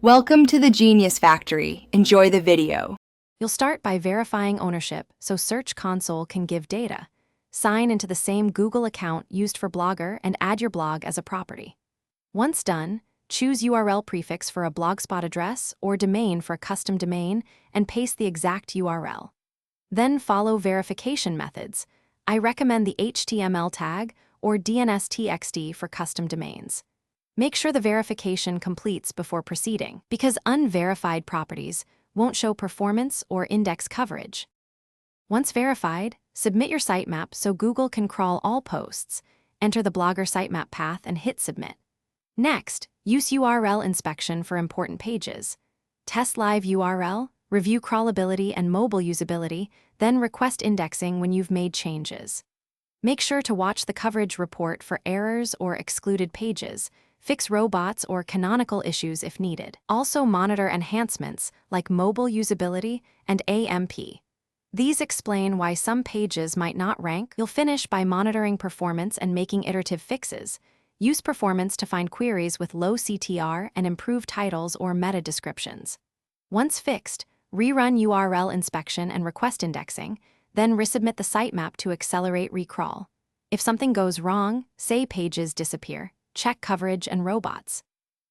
Welcome to the Genius Factory. Enjoy the video. You'll start by verifying ownership so Search Console can give data. Sign into the same Google account used for Blogger and add your blog as a property. Once done, choose URL prefix for a Blogspot address or domain for a custom domain and paste the exact URL. Then verification methods. I recommend the HTML tag or DNS-TXT for custom domains. Make sure the verification completes before proceeding, because unverified properties won't show performance or index coverage. Once verified, submit your sitemap so Google can crawl all posts. Enter the Blogger sitemap path and hit submit. Next, use URL inspection for important pages. Test live URL, review crawlability and mobile usability, then request indexing when you've made changes. Make sure to watch the coverage report for errors or excluded pages. Fix robots or canonical issues if needed. Also monitor enhancements like mobile usability and AMP. These explain why some pages might not rank. You'll finish by monitoring performance and making iterative fixes. Use performance to find queries with low CTR and improve titles or meta descriptions. Once fixed, rerun URL inspection and request indexing, then resubmit the sitemap to accelerate recrawl. If something goes wrong, say pages disappear, check coverage and robots.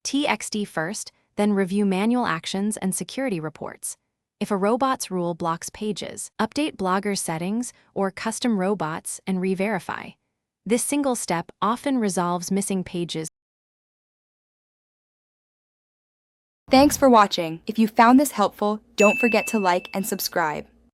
TXT first, then review manual actions and security reports. If a robots rule blocks pages, update Blogger's settings or custom robots and re-verify. This single step often resolves missing pages. Thanks for watching. If you found this helpful, don't forget to like and subscribe.